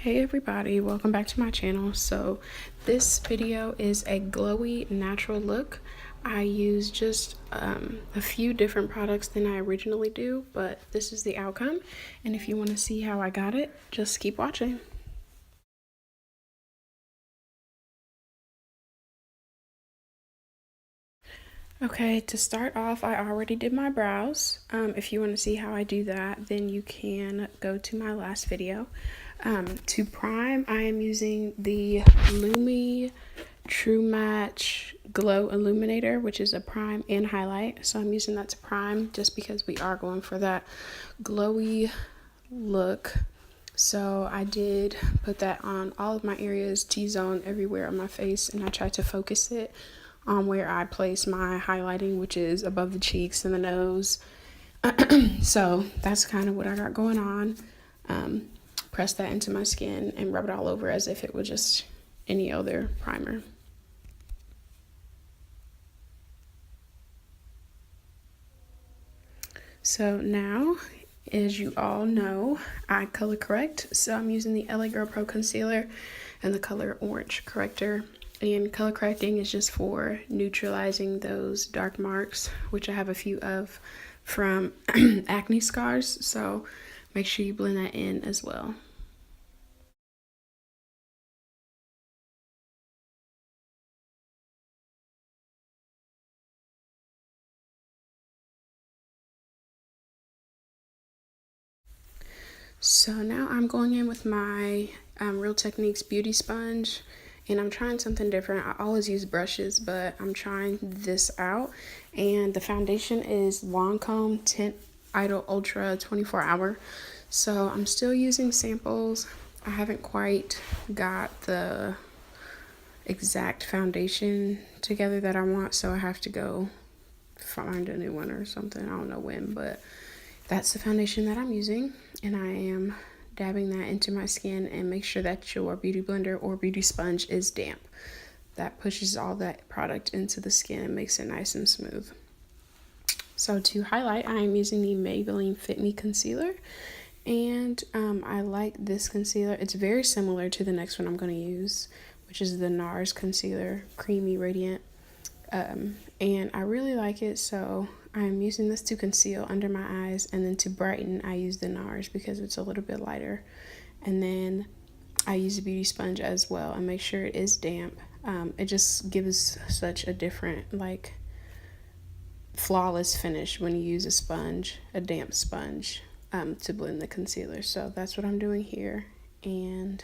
Hey everybody, welcome back to my channel. So this video is a glowy natural look. I use just a few different products than I originally do, but this is the outcome. And if you want to see how I got it, just keep watching. Okay, to start off, I already did my brows. If you want to see how I do that, then you can go to my last video. To prime, I am using the Lumi True Match Glow Illuminator, which is a prime and highlight. So I'm using that to prime just because we are going for that glowy look. So I did put that on all of my areas, T-zone everywhere on my face, and I tried to focus it on where I place my highlighting, which is above the cheeks and the nose. So that's kind of what I got going on. Press that into my skin and rub it all over as if it was just any other primer. So now, as you all know, I color correct. So I'm using the LA Girl Pro Concealer and the color Orange Corrector. And color correcting is just for neutralizing those dark marks, which I have a few of from acne scars. So make sure you blend that in as well. So now I'm going in with my Real Techniques beauty sponge, and I'm trying something different. I always use brushes, but I'm trying this out. And the foundation is Lancome Tint Idol Ultra 24 Hour. So I'm still using samples. I haven't quite got the exact foundation together that I want, so I have to go find a new one or something. I don't know when, but that's the foundation that I'm using, and I am dabbing that into my skin. And make sure that your beauty blender or beauty sponge is damp. That pushes all that product into the skin and makes it nice and smooth. So to highlight, I am using the Maybelline Fit Me Concealer, and I like this concealer. It's very similar to the next one I'm going to use, which is the NARS Concealer Creamy Radiant. And I really like it, so I'm using this to conceal under my eyes, and then to brighten I use the NARS because it's a little bit lighter. And then I use a beauty sponge as well and make sure it is damp. It just gives such a different, like, flawless finish when you use a sponge, a damp sponge, to blend the concealer. So that's what I'm doing here. And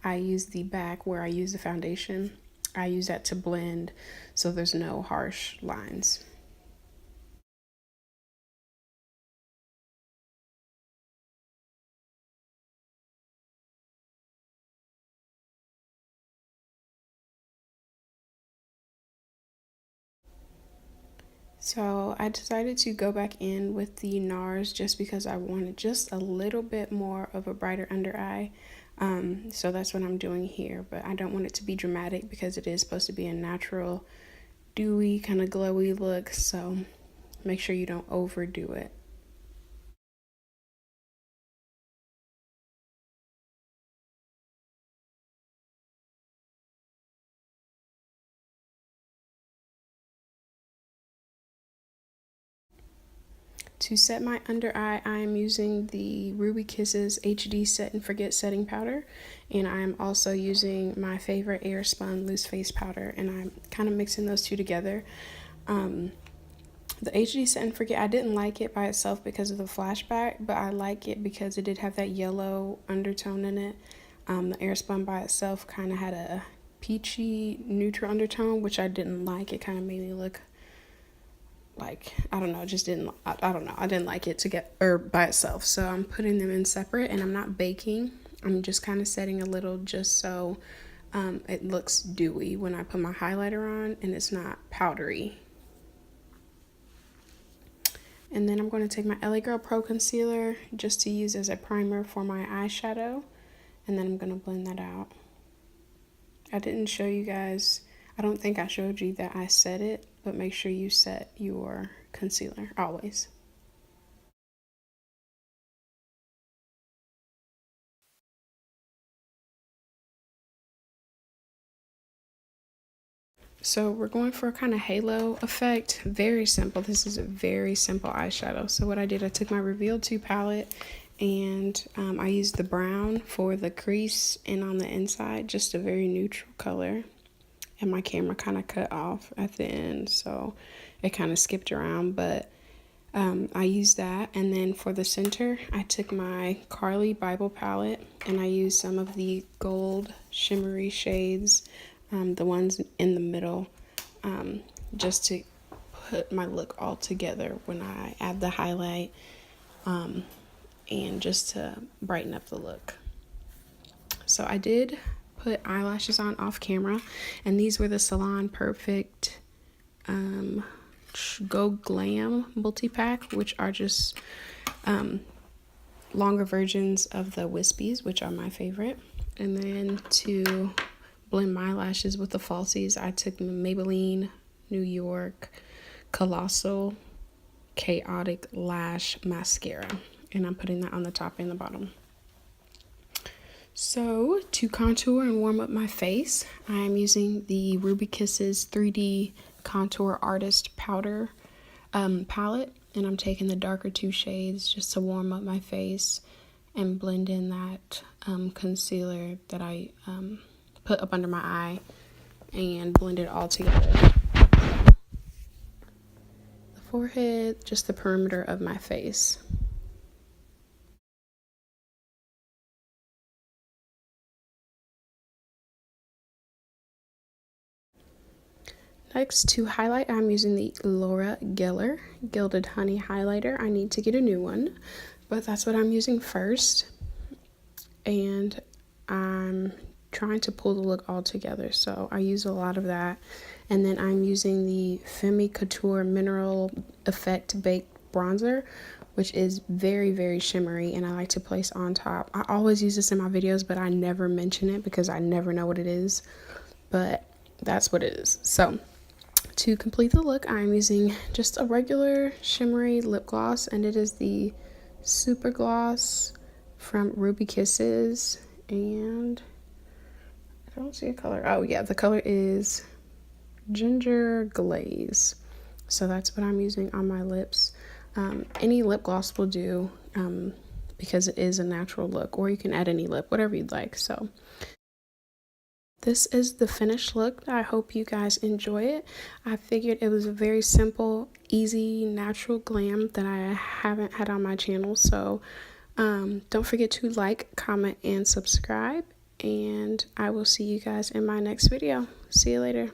I use the back where I use the foundation. I use that to blend so there's no harsh lines. So I decided to go back in with the NARS just because I wanted just a little bit more of a brighter under eye. So that's what I'm doing here, but I don't want it to be dramatic because it is supposed to be a natural, dewy, kind of glowy look. So make sure you don't overdo it. To set my under eye, I am using the Ruby Kisses HD Set and Forget Setting Powder, and I am also using my favorite Airspun Loose Face Powder, and I'm kind of mixing those two together. The HD Set and Forget, I didn't like it by itself because of the flashback, but I like it because it did have that yellow undertone in it. The Airspun by itself kind of had a peachy neutral undertone, which I didn't like. It kind of made me look like, I don't know, just didn't, I don't know, I didn't like it to get, or by itself. So I'm putting them in separate, and I'm not baking. I'm just kind of setting a little just so it looks dewy when I put my highlighter on and it's not powdery. And then I'm going to take my LA Girl Pro Concealer just to use as a primer for my eyeshadow, and then I'm going to blend that out. I didn't show you guys, I don't think I showed you that I set it, but make sure you set your concealer always. So we're going for a kind of halo effect. Very simple. This is a very simple eyeshadow. So what I did, I took my Reveal 2 palette and I used the brown for the crease and on the inside, just a very neutral color. And my camera kind of cut off at the end, so it kind of skipped around, but I used that. And then for the center, I took my Carly Bible palette and I used some of the gold shimmery shades, the ones in the middle, just to put my look all together when I add the highlight, and just to brighten up the look. So I did put eyelashes on off camera, and these were the Salon Perfect Go Glam multi-pack, which are just longer versions of the wispies, which are my favorite. And then to blend my lashes with the falsies, I took the Maybelline New York Colossal Chaotic Lash Mascara, and I'm putting that on the top and the bottom. So to contour and warm up my face, I'm using the Ruby Kisses 3D Contour Artist Powder palette, and I'm taking the darker 2 shades just to warm up my face and blend in that concealer that I put up under my eye and blend it all together. The forehead, just the perimeter of my face. Next, to highlight, I'm using the Laura Geller Gilded Honey Highlighter. I need to get a new one, but that's what I'm using first. And I'm trying to pull the look all together, so I use a lot of that. And then I'm using the Femme Couture Mineral Effect Baked Bronzer, which is very, very shimmery, and I like to place on top. I always use this in my videos, but I never mention it because I never know what it is, but that's what it is. So to complete the look, I'm using just a regular shimmery lip gloss, and it is the Super Gloss from Ruby Kisses, and I don't see a color. Oh yeah, the color is Ginger Glaze. So that's what I'm using on my lips. Any lip gloss will do, because it is a natural look, or you can add any lip, whatever you'd like. So this is the finished look. I hope you guys enjoy it. I figured it was a very simple, easy, natural glam that I haven't had on my channel. So don't forget to like, comment, and subscribe. And I will see you guys in my next video. See you later.